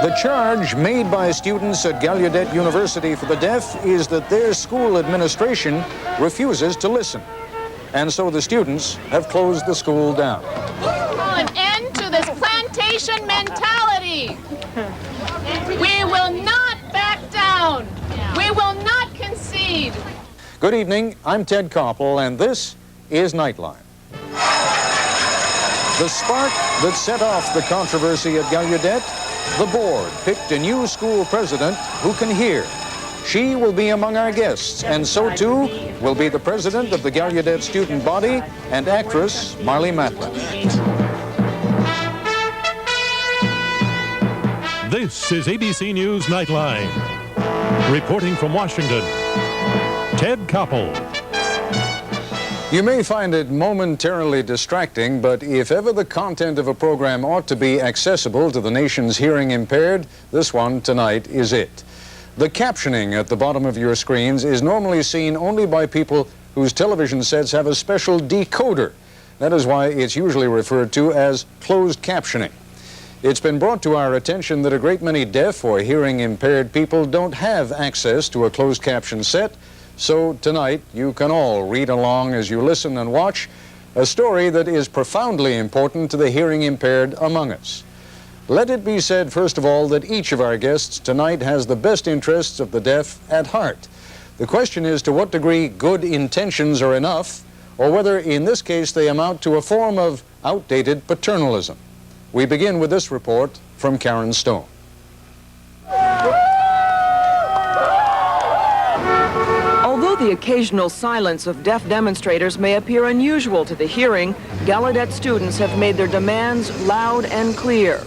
The charge made by students at Gallaudet University for the Deaf is that their school administration refuses to listen. And so the students have closed the school down. An end to this plantation mentality. We will not back down. We will not concede. Good evening, I'm Ted Koppel, and this is Nightline. The spark that set off the controversy at Gallaudet, the board picked a new school president who can hear. She will be among our guests, and so too will be the president of the Gallaudet student body and actress Marlee Matlin. This is ABC News Nightline. Reporting from Washington, Ted Koppel. You may find it momentarily distracting, but if ever the content of a program ought to be accessible to the nation's hearing impaired, this one tonight is it. The captioning at the bottom of your screens is normally seen only by people whose television sets have a special decoder. That is why it's usually referred to as closed captioning. It's been brought to our attention that a great many deaf or hearing impaired people don't have access to a closed caption set. So tonight, you can all read along as you listen and watch a story that is profoundly important to the hearing impaired among us. Let it be said, first of all, that each of our guests tonight has the best interests of the deaf at heart. The question is to what degree good intentions are enough, or whether in this case they amount to a form of outdated paternalism. We begin with this report from Karen Stone. The occasional silence of deaf demonstrators may appear unusual to the hearing. Gallaudet students have made their demands loud and clear.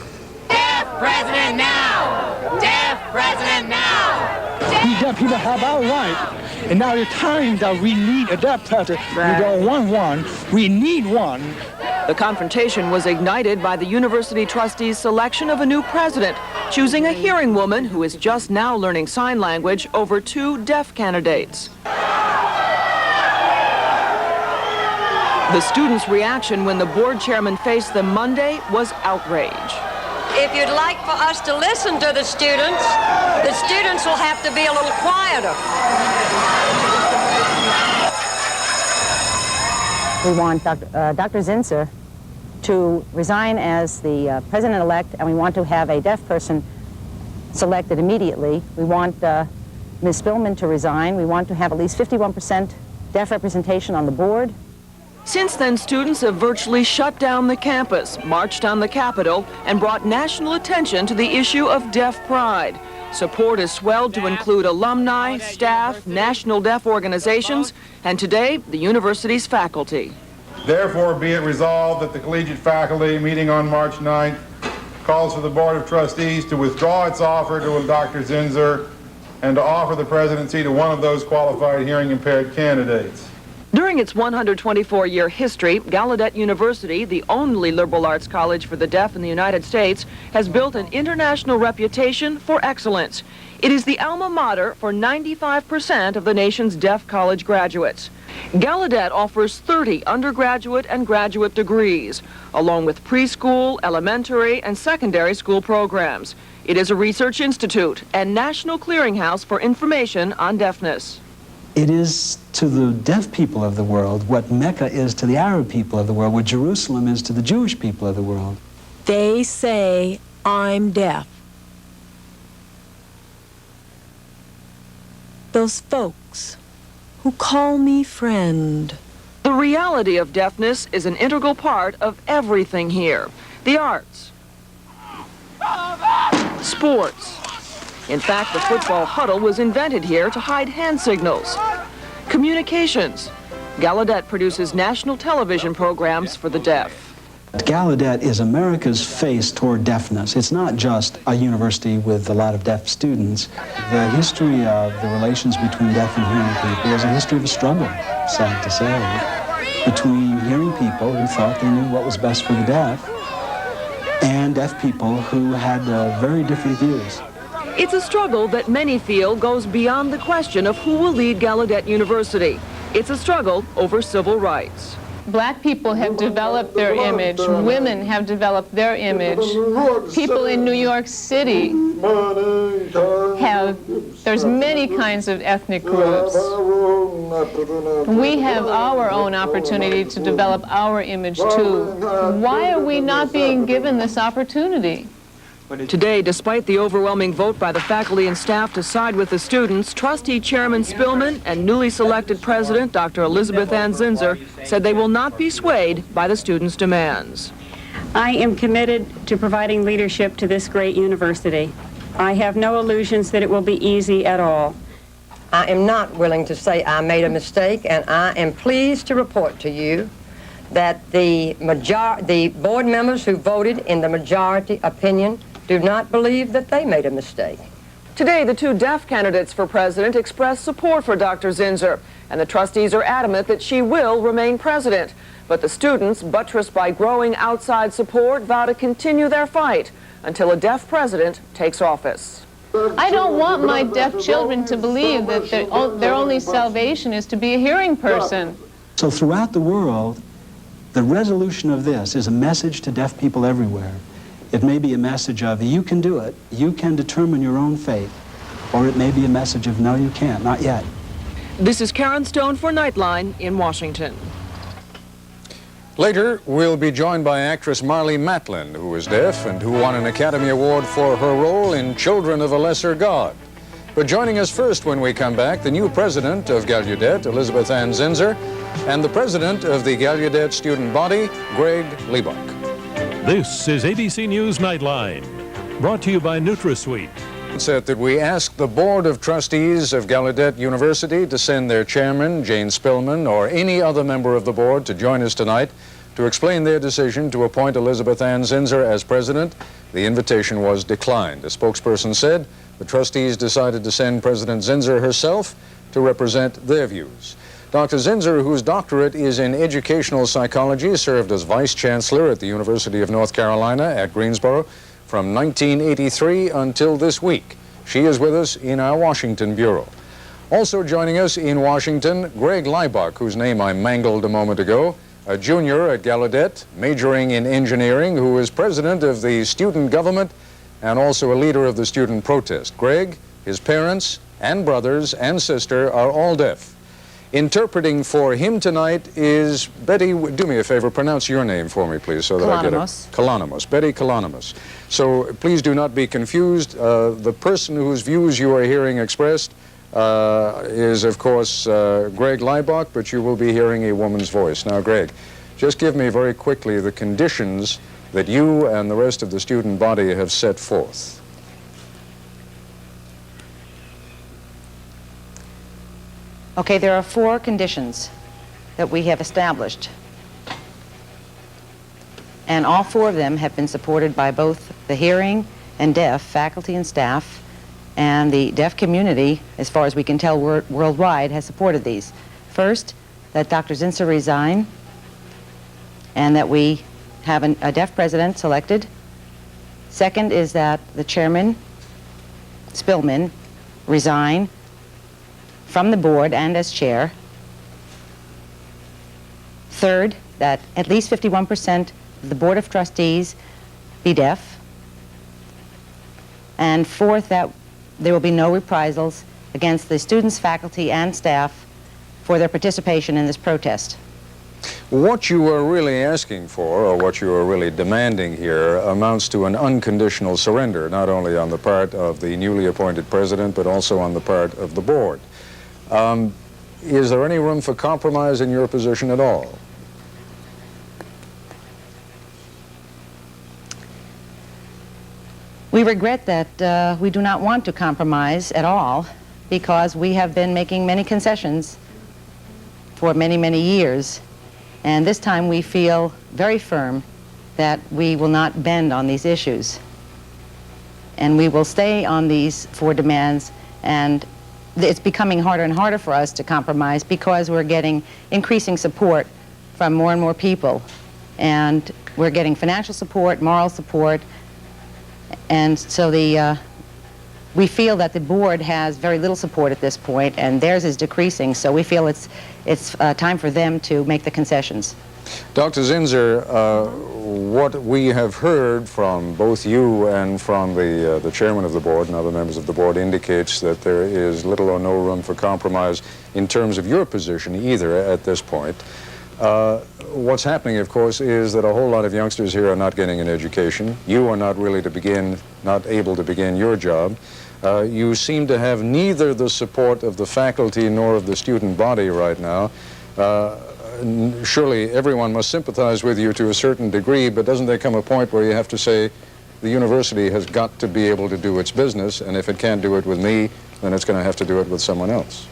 Deaf president now! Deaf president now! We deaf people have our right, and now the time that we need a deaf president. We don't want one, we need one. The confrontation was ignited by the university trustees' selection of a new president, choosing a hearing woman who is just now learning sign language over two deaf candidates. The students' reaction when the board chairman faced them Monday was outrage. If you'd like for us to listen to the students will have to be a little quieter. We want Dr. Zinsser to resign as the president-elect, and we want to have a deaf person selected immediately. We want Ms. Spillman to resign. We want to have at least 51% deaf representation on the board. Since then, students have virtually shut down the campus, marched on the Capitol, and brought national attention to the issue of deaf pride. Support has swelled to include alumni, staff, national deaf organizations, and today, the university's faculty. Therefore, be it resolved that the collegiate faculty, meeting on March 9th, calls for the Board of Trustees to withdraw its offer to Dr. Zinsser and to offer the presidency to one of those qualified hearing-impaired candidates. During its 124-year history, Gallaudet University, the only liberal arts college for the deaf in the United States, has built an international reputation for excellence. It is the alma mater for 95% of the nation's deaf college graduates. Gallaudet offers 30 undergraduate and graduate degrees, along with preschool, elementary, and secondary school programs. It is a research institute and national clearinghouse for information on deafness. It is to the deaf people of the world what Mecca is to the Arab people of the world, what Jerusalem is to the Jewish people of the world. They say, I'm deaf. Those folks who call me friend. The reality of deafness is an integral part of everything here. The arts, sports. In fact, the football huddle was invented here to hide hand signals. Communications. Gallaudet produces national television programs for the deaf. Gallaudet is America's face toward deafness. It's not just a university with a lot of deaf students. The history of the relations between deaf and hearing people is a history of a struggle, sad to say, between hearing people who thought they knew what was best for the deaf and deaf people who had very different views. It's a struggle that many feel goes beyond the question of who will lead Gallaudet University. It's a struggle over civil rights. Black people have developed their image. Women have developed their image. People in New York City there's many kinds of ethnic groups. We have our own opportunity to develop our image too. Why are we not being given this opportunity? Today, despite the overwhelming vote by the faculty and staff to side with the students, Trustee Chairman Spillman and newly selected President Dr. Elizabeth Ann Zinser said they will not be swayed by the students' demands. I am committed to providing leadership to this great university. I have no illusions that it will be easy at all. I am not willing to say I made a mistake, and I am pleased to report to you that the board members who voted in the majority opinion do not believe that they made a mistake. Today, the two deaf candidates for president expressed support for Dr. Zinser, and the trustees are adamant that she will remain president. But the students, buttressed by growing outside support, vow to continue their fight until a deaf president takes office. I don't want my deaf children to believe that their only salvation is to be a hearing person. So throughout the world, the resolution of this is a message to deaf people everywhere. It may be a message of, you can do it, you can determine your own fate, or it may be a message of, no, you can't, not yet. This is Karen Stone for Nightline in Washington. Later, we'll be joined by actress Marlee Matlin, who is deaf and who won an Academy Award for her role in Children of a Lesser God. But joining us first when we come back, the new president of Gallaudet, Elizabeth Ann Zinser, and the president of the Gallaudet student body, Greg Liebach. This is ABC News Nightline, brought to you by NutraSweet. Said that we asked the Board of Trustees of Gallaudet University to send their chairman, Jane Spillman, or any other member of the board to join us tonight to explain their decision to appoint Elizabeth Ann Zinser as president. The invitation was declined. A spokesperson said the trustees decided to send President Zinser herself to represent their views. Dr. Zinser, whose doctorate is in educational psychology, served as vice chancellor at the University of North Carolina at Greensboro from 1983 until this week. She is with us in our Washington bureau. Also joining us in Washington, Greg Liebach, whose name I mangled a moment ago, a junior at Gallaudet, majoring in engineering, who is president of the student government and also a leader of the student protest. Greg, his parents, and brothers and sister are all deaf. Interpreting for him tonight is Betty. Do me a favor, pronounce your name for me, please, so that I get it. Kalonimos. Betty Kalonimos. So please do not be confused. The person whose views you are hearing expressed is, of course, Greg Liebach, but you will be hearing a woman's voice. Now, Greg, just give me very quickly the conditions that you and the rest of the student body have set forth. Okay, there are 4 conditions that we have established. And all 4 of them have been supported by both the hearing and deaf faculty and staff, and the deaf community, as far as we can tell worldwide, has supported these. First, that Dr. Zinser resign, and that we have a deaf president selected. Second is that the chairman, Spillman, resign from the board and as chair. Third, that at least 51% of the Board of Trustees be deaf. And fourth, that there will be no reprisals against the students, faculty, and staff for their participation in this protest. What you are really asking for, or what you are really demanding here, amounts to an unconditional surrender, not only on the part of the newly appointed president, but also on the part of the board. Is there any room for compromise in your position at all? We regret that we do not want to compromise at all, because we have been making many concessions for many, many years. And this time we feel very firm that we will not bend on these issues. And we will stay on these 4 demands, and it's becoming harder and harder for us to compromise because we're getting increasing support from more and more people. And we're getting financial support, moral support, and so we feel that the board has very little support at this point, and theirs is decreasing, so we feel it's time for them to make the concessions. Dr. Zinsser, what we have heard from both you and from the chairman of the board and other members of the board indicates that there is little or no room for compromise in terms of your position either at this point. What's happening, of course, is that a whole lot of youngsters here are not getting an education. You are not really not able to begin your job. You seem to have neither the support of the faculty nor of the student body right now. Surely everyone must sympathize with you to a certain degree, but doesn't there come a point where you have to say the university has got to be able to do its business, and if it can't do it with me, then it's going to have to do it with someone else?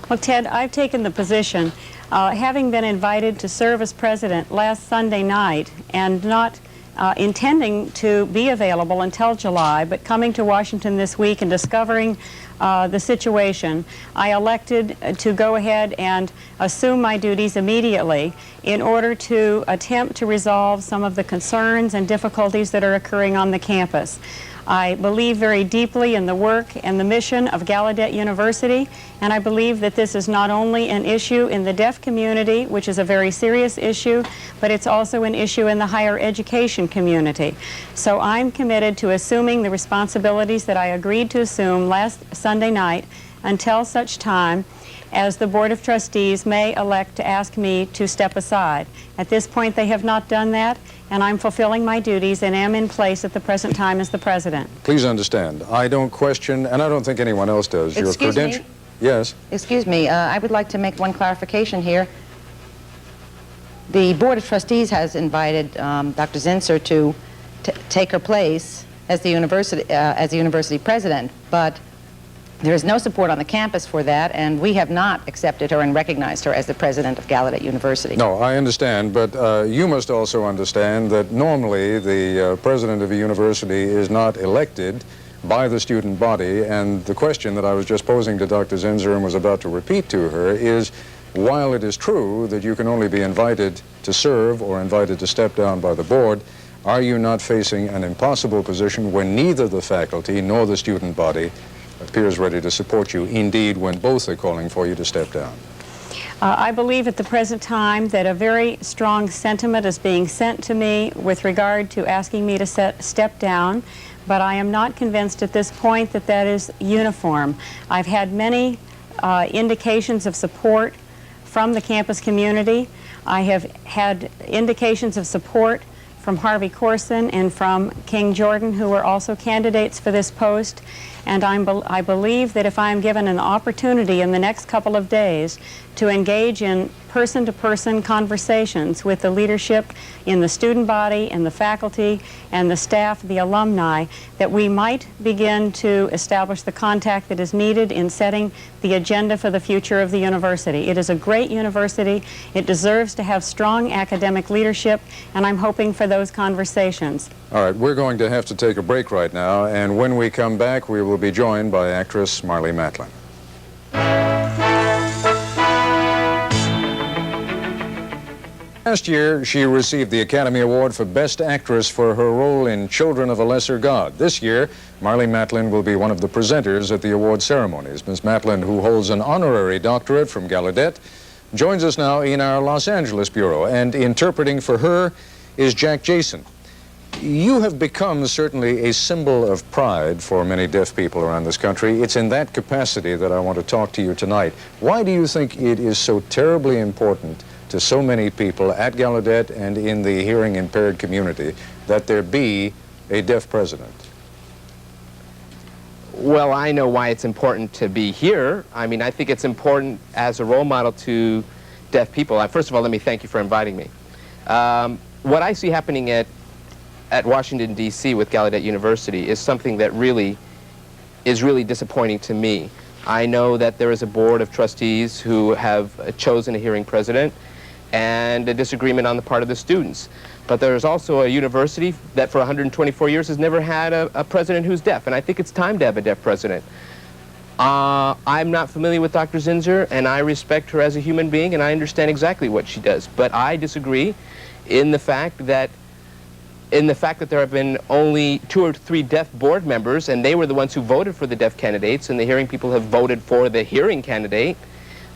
Well, Ted, I've taken the position, having been invited to serve as president last Sunday night and not intending to be available until July, but coming to Washington this week and discovering the situation, I elected to go ahead and assume my duties immediately in order to attempt to resolve some of the concerns and difficulties that are occurring on the campus. I believe very deeply in the work and the mission of Gallaudet University, and I believe that this is not only an issue in the deaf community, which is a very serious issue, but it's also an issue in the higher education community. So I'm committed to assuming the responsibilities that I agreed to assume last Sunday night until such time as the Board of Trustees may elect to ask me to step aside. At this point, they have not done that, and I'm fulfilling my duties and am in place at the present time as the president. Please understand, I don't question, and I don't think anyone else does, your credentials. Yes? Excuse me, I would like to make one clarification here. The Board of Trustees has invited Dr. Zinsser to take her place as the university president, but there is no support on the campus for that, and we have not accepted her and recognized her as the president of Gallaudet University. No, I understand, but you must also understand that normally the president of a university is not elected by the student body, and the question that I was just posing to Dr. Zinsser and was about to repeat to her is, while it is true that you can only be invited to serve or invited to step down by the board, are you not facing an impossible position when neither the faculty nor the student body appears ready to support you, indeed when both are calling for you to step down? I believe at the present time that a very strong sentiment is being sent to me with regard to asking me to step down, but I am not convinced at this point that that is uniform. I've had many indications of support from the campus community. I have had indications of support from Harvey Corson and from King Jordan, who are also candidates for this post. And I believe that if I am given an opportunity in the next couple of days to engage in person-to-person conversations with the leadership in the student body and the faculty and the staff, the alumni, that we might begin to establish the contact that is needed in setting the agenda for the future of the university. It is a great university. It deserves to have strong academic leadership, and I'm hoping for those conversations. All right, we're going to have to take a break right now, and when we come back, we will be joined by actress Marlee Matlin. Last year, she received the Academy Award for Best Actress for her role in Children of a Lesser God. This year, Marlee Matlin will be one of the presenters at the award ceremonies. Ms. Matlin, who holds an honorary doctorate from Gallaudet, joins us now in our Los Angeles bureau, and interpreting for her is Jack Jason. You have become certainly a symbol of pride for many deaf people around this country. It's in that capacity that I want to talk to you tonight. Why do you think it is so terribly important to so many people at Gallaudet and in the hearing impaired community that there be a deaf president? Well, I know why it's important to be here. I mean, I think it's important as a role model to deaf people. First of all, let me thank you for inviting me. What I see happening at Washington, D.C. with Gallaudet University is something that is really disappointing to me. I know that there is a board of trustees who have chosen a hearing president and a disagreement on the part of the students. But there is also a university that for 124 years has never had a president who's deaf, and I think it's time to have a deaf president. I'm not familiar with Dr. Zinsser, and I respect her as a human being, and I understand exactly what she does. But I disagree in the fact that there have been only 2 or 3 deaf board members, and they were the ones who voted for the deaf candidates, and the hearing people have voted for the hearing candidate.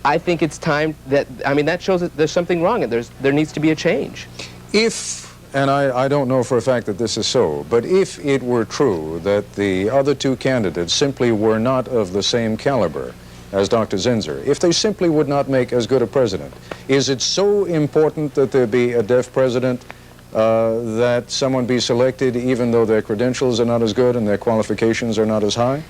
I think it's time that, I mean, that shows that there's something wrong and there needs to be a change. If, and I don't know for a fact that this is so, but if it were true that the other two candidates simply were not of the same caliber as Dr. Zinsser, if they simply would not make as good a president, is it so important that there be a deaf president that someone be selected even though their credentials are not as good and their qualifications are not as high?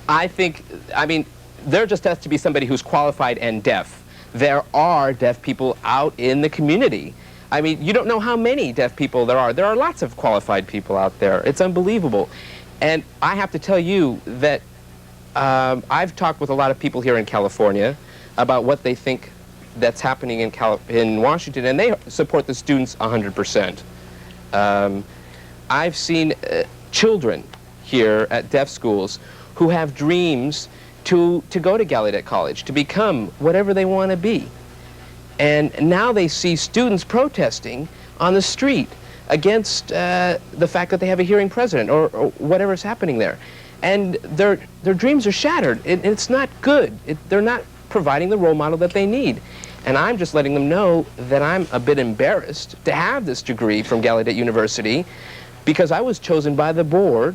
I think, I mean, there just has to be somebody who's qualified and deaf. There are deaf people out in the community. I mean, you don't know how many deaf people there are. There are lots of qualified people out there. It's unbelievable. And I have to tell you that I've talked with a lot of people here in California about what they think that's happening in Washington, and they support the students 100%. I've seen children here at deaf schools who have dreams to go to Gallaudet College, to become whatever they want to be. And now they see students protesting on the street against the fact that they have a hearing president or whatever's happening there. And their dreams are shattered. It's not good. They're not providing the role model that they need. And I'm just letting them know that I'm a bit embarrassed to have this degree from Gallaudet University because I was chosen by the board.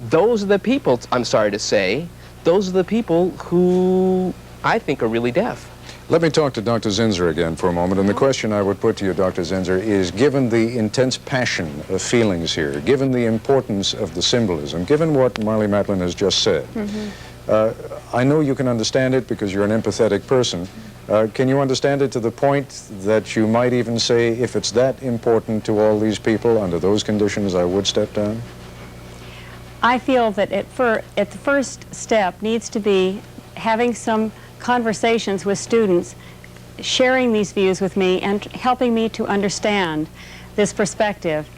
Those are the people, I'm sorry to say, those are the people who I think are really deaf. Let me talk to Dr. Zinsser again for a moment, and the question I would put to you, Dr. Zinsser, is given the intense passion of feelings here, given the importance of the symbolism, given what Marlee Matlin has just said, I know you can understand it because you're an empathetic person. Can you understand it to the point that you might even say, if it's that important to all these people, under those conditions, I would step down? I feel that at the first step needs to be having some conversations with students, sharing these views with me and helping me to understand this perspective.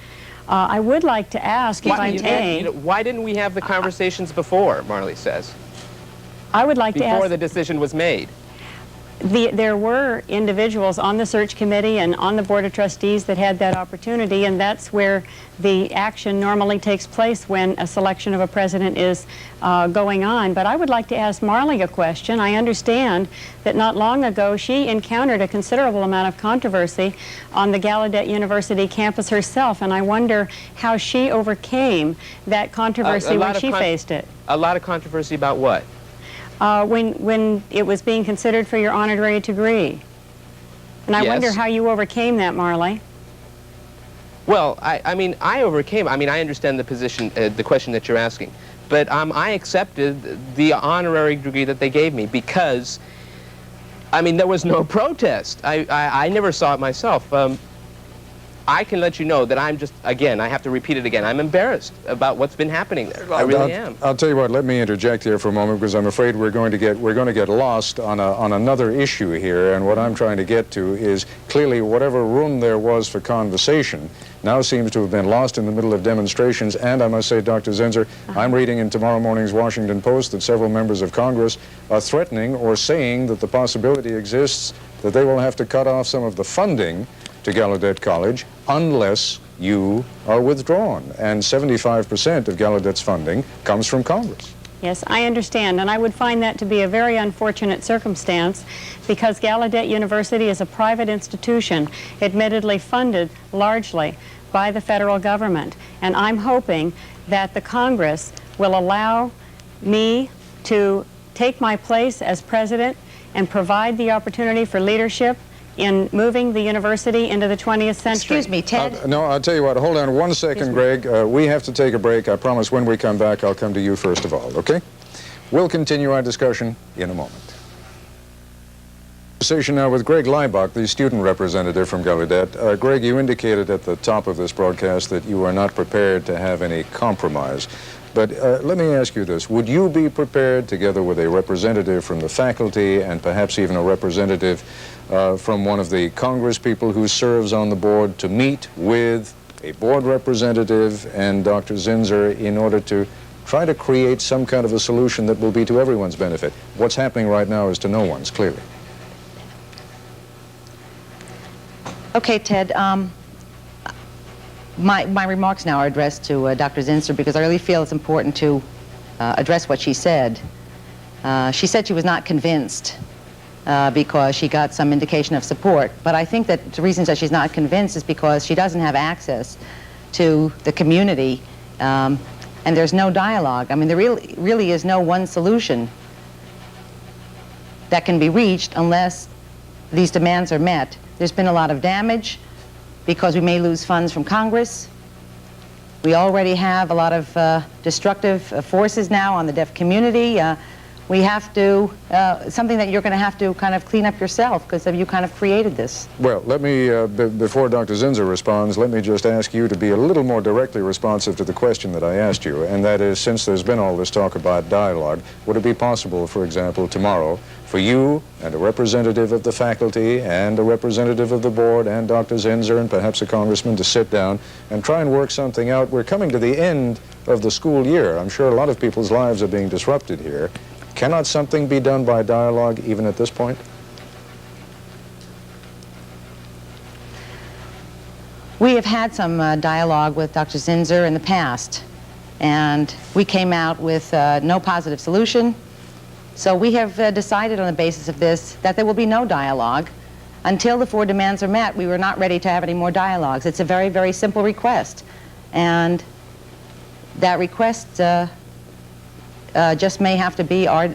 I would like to ask, if I may... Why didn't we have the conversations before, Marlee says? I would like to ask... Before the decision was made. There were individuals on the search committee and on the Board of Trustees that had that opportunity, and that's where the action normally takes place when a selection of a president is going on. But I would like to ask Marlee a question. I understand that not long ago she encountered a considerable amount of controversy on the Gallaudet University campus herself, and I wonder how she overcame that controversy when she faced it. A lot of controversy about what? When it was being considered for your honorary degree. And I wonder how you overcame that, Marlee. Well, I mean, I overcame. I mean, I understand the position, the question that you're asking. But I accepted the honorary degree that they gave me because, I mean, there was no protest. I never saw it myself. I can let you know that I'm just, again, I have to repeat it again, I'm embarrassed about what's been happening there. I really am. I'll tell you what, let me interject here for a moment because I'm afraid we're going to get lost on another issue here, and what I'm trying to get to is clearly whatever room there was for conversation now seems to have been lost in the middle of demonstrations, and I must say, Dr. Zinsser, I'm reading in tomorrow morning's Washington Post that several members of Congress are threatening or saying that the possibility exists that they will have to cut off some of the funding to Gallaudet College unless you are withdrawn. And 75% of Gallaudet's funding comes from Congress. Yes, I understand, and I would find that to be a very unfortunate circumstance because Gallaudet University is a private institution, admittedly funded largely by the federal government. And I'm hoping that the Congress will allow me to take my place as president and provide the opportunity for leadership in moving the university into the 20th century. Excuse me, Ted. No, I'll tell you what, hold on one second, Greg. We have to take a break. I promise when we come back, I'll come to you first of all, okay? We'll continue our discussion in a moment. Conversation now with Greg Leibach, the student representative from Gallaudet. Greg, you indicated at the top of this broadcast that you are not prepared to have any compromise. But let me ask you this. Would you be prepared, together with a representative from the faculty and perhaps even a representative from one of the Congress people who serves on the board, to meet with a board representative and Dr. Zinsser in order to try to create some kind of a solution that will be to everyone's benefit? What's happening right now is to no one's, clearly. Okay, Ted. My remarks now are addressed to Dr. Zinsser because I really feel it's important to address what she said. She said she was not convinced because she got some indication of support. But I think that the reasons that she's not convinced is because she doesn't have access to the community, and there's no dialogue. I mean, there really is no one solution that can be reached unless these demands are met. There's been a lot of damage because we may lose funds from Congress. We already have a lot of destructive forces now on the deaf community. We have to, something that you're going to have to kind of clean up yourself because you kind of created this. Well, let me, before Dr. Zinsser responds, let me just ask you to be a little more directly responsive to the question that I asked you, and that is, since there's been all this talk about dialogue, would it be possible, for example, tomorrow, for you and a representative of the faculty and a representative of the board and Dr. Zinsser and perhaps a congressman to sit down and try and work something out? We're coming to the end of the school year. I'm sure a lot of people's lives are being disrupted here. Cannot something be done by dialogue even at this point? We have had some dialogue with Dr. Zinsser in the past, and we came out with no positive solution. So we have decided on the basis of this that there will be no dialogue. Until the 4 demands are met, we were not ready to have any more dialogues. It's a very, very simple request. And that request just may have to be our,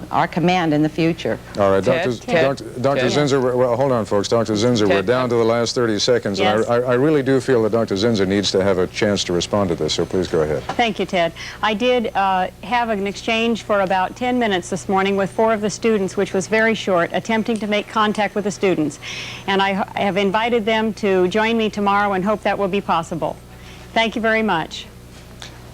our command in the future. All right, Dr. Zinsser, well, hold on, folks. Dr. Zinsser, we're down to the last 30 seconds, yes. And I really do feel that Dr. Zinsser needs to have a chance to respond to this, so please go ahead. Thank you, Ted. I did have an exchange for about 10 minutes this morning with 4 of the students, which was very short, attempting to make contact with the students. And I have invited them to join me tomorrow and hope that will be possible. Thank you very much.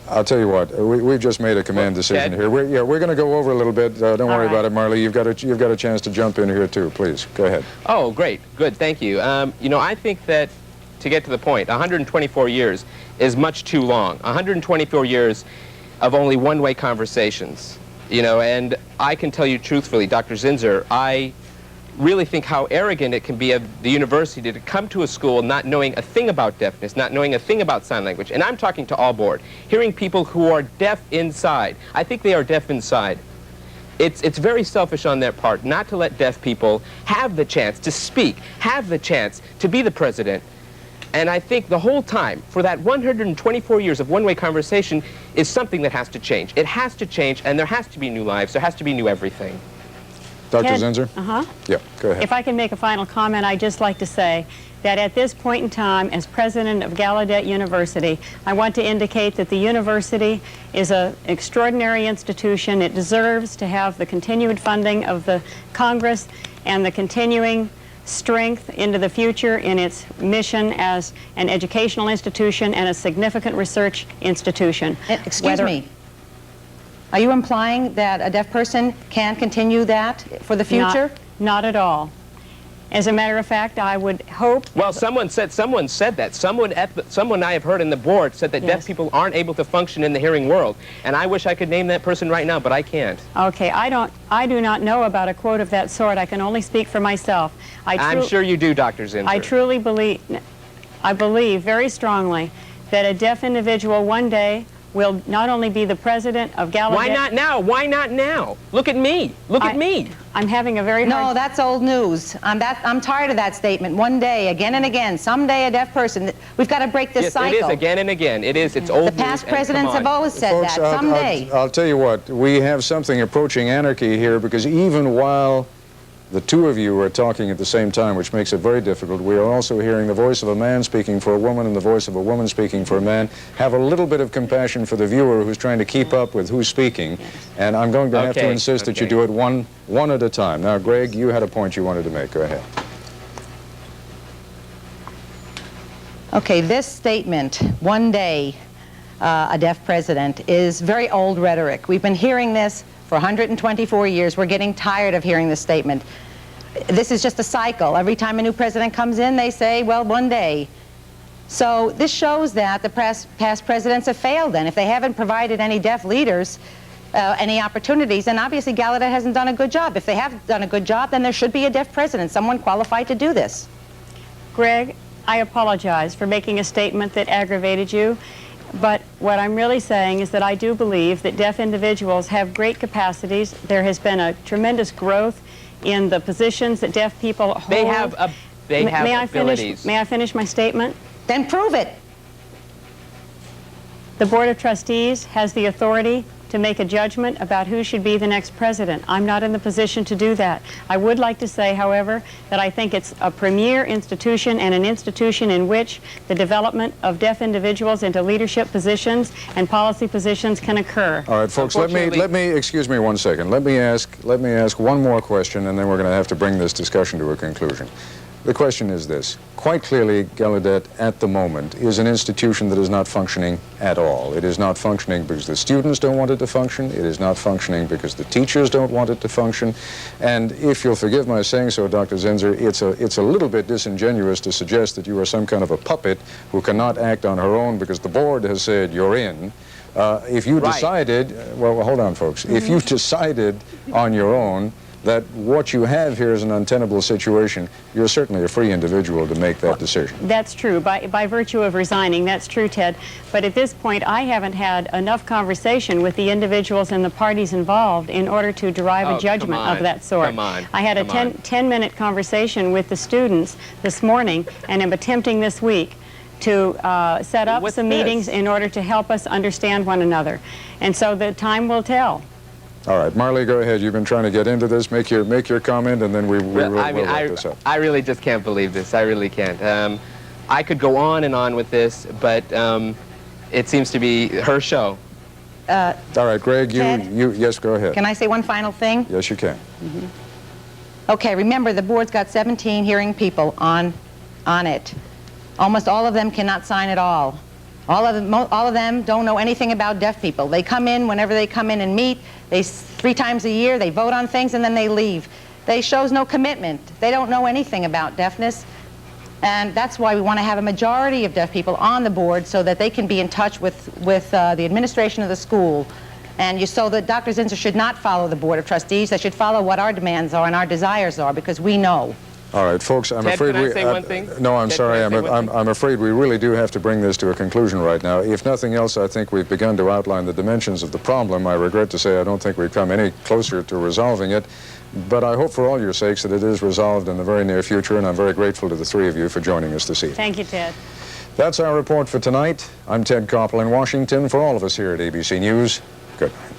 I'll tell you what, we've just made a command decision here. We're going to go over a little bit. Don't worry about it, Marley. You've got a chance to jump in here too. Please go ahead. Oh, great, good, thank you. I think that, to get to the point, 124 years is much too long. 124 years of only one-way conversations. And I can tell you truthfully, Dr. Zinsser, I really think how arrogant it can be of the university to come to a school not knowing a thing about deafness, not knowing a thing about sign language. And I'm talking to all board, hearing people who are deaf inside. I think they are deaf inside. It's very selfish on their part not to let deaf people have the chance to speak, have the chance to be the president. And I think the whole time, for that 124 years of one-way conversation, is something that has to change. It has to change, and there has to be new lives. There has to be new everything. Dr. Zinsser? Uh-huh. Yeah, go ahead. If I can make a final comment, I'd just like to say that at this point in time, as president of Gallaudet University, I want to indicate that the university is an extraordinary institution. It deserves to have the continued funding of the Congress and the continuing strength into the future in its mission as an educational institution and a significant research institution. Excuse me. Are you implying that a deaf person can continue that for the future? Not at all. As a matter of fact, I would hope... Well, someone said that. Someone I have heard in the board said that deaf people aren't able to function in the hearing world. And I wish I could name that person right now, but I can't. Okay, I do not know about a quote of that sort. I can only speak for myself. I'm sure you do, Dr. Zinsser. I truly believe, I believe very strongly that a deaf individual one day will not only be the president of Gallaudet... Why not now? Why not now? Look at me. Look at me. I'm having a very hard... No, that's old news. I'm tired of that statement. One day, again and again, someday a deaf person... We've got to break this cycle. It is again and again. It is. It's old news. The past presidents have always said Folks, that. Someday. I'll tell you what. We have something approaching anarchy here, because even while the two of you are talking at the same time, which makes it very difficult, we are also hearing the voice of a man speaking for a woman and the voice of a woman speaking for a man. Have a little bit of compassion for the viewer who's trying to keep up with who's speaking, and I'm going to have to insist that you do it one at a time. Now, Greg, you had a point you wanted to make. Go ahead. Okay, this statement, one day a deaf president, is very old rhetoric. We've been hearing this for 124 years. We're getting tired of hearing this statement. This is just a cycle. Every time a new president comes in, they say, well, one day. So this shows that the past presidents have failed then. If they haven't provided any deaf leaders any opportunities, then obviously Gallaudet hasn't done a good job. If they have done a good job, then there should be a deaf president, someone qualified to do this. Greg, I apologize for making a statement that aggravated you. But what I'm really saying is that I do believe that deaf individuals have great capacities. There has been a tremendous growth in the positions that deaf people hold. They have abilities. May I finish my statement? Then prove it. The Board of Trustees has the authority to make a judgment about who should be the next president. I'm not in the position to do that. I would like to say, however, that I think it's a premier institution and an institution in which the development of deaf individuals into leadership positions and policy positions can occur. All right, folks, let me, excuse me one second. Let me ask one more question, and then we're going to have to bring this discussion to a conclusion. The question is this. Quite clearly, Gallaudet, at the moment, is an institution that is not functioning at all. It is not functioning because the students don't want it to function. It is not functioning because the teachers don't want it to function. And if you'll forgive my saying so, Dr. Zinsser, it's a little bit disingenuous to suggest that you are some kind of a puppet who cannot act on her own because the board has said you're in. If you decided, well, hold on, folks. If you decided on your own that what you have here is an untenable situation, you're certainly a free individual to make that decision. That's true. By virtue of resigning, that's true, Ted. But at this point, I haven't had enough conversation with the individuals and the parties involved in order to derive a judgment of that sort. I had a 10-minute conversation with the students this morning, and am attempting this week to set up some meetings in order to help us understand one another. And so the time will tell. All right, Marley, go ahead. You've been trying to get into this. Make your comment, and then we'll wrap this up. I really just can't believe this. I really can't. I could go on and on with this, but it seems to be her show. All right, Greg, yes, go ahead. Can I say one final thing? Yes, you can. Okay, remember, the board's got 17 hearing people on it. Almost all of them cannot sign at all. All of them don't know anything about deaf people. They come in whenever they come in and meet. 3 times a year, they vote on things, and then they leave. They shows no commitment. They don't know anything about deafness. And that's why we want to have a majority of deaf people on the board so that they can be in touch with the administration of the school. And so that Dr. Zinsser should not follow the Board of Trustees. They should follow what our demands are and our desires are, because we know. All right, folks, I'm Ted, afraid can I say one thing? No, I'm Ted, sorry. I'm afraid we really do have to bring this to a conclusion right now. If nothing else, I think we've begun to outline the dimensions of the problem. I regret to say I don't think we've come any closer to resolving it. But I hope for all your sakes that it is resolved in the very near future, and I'm very grateful to the 3 of you for joining us this evening. Thank you, Ted. That's our report for tonight. I'm Ted Koppel in Washington. For all of us here at ABC News, good night.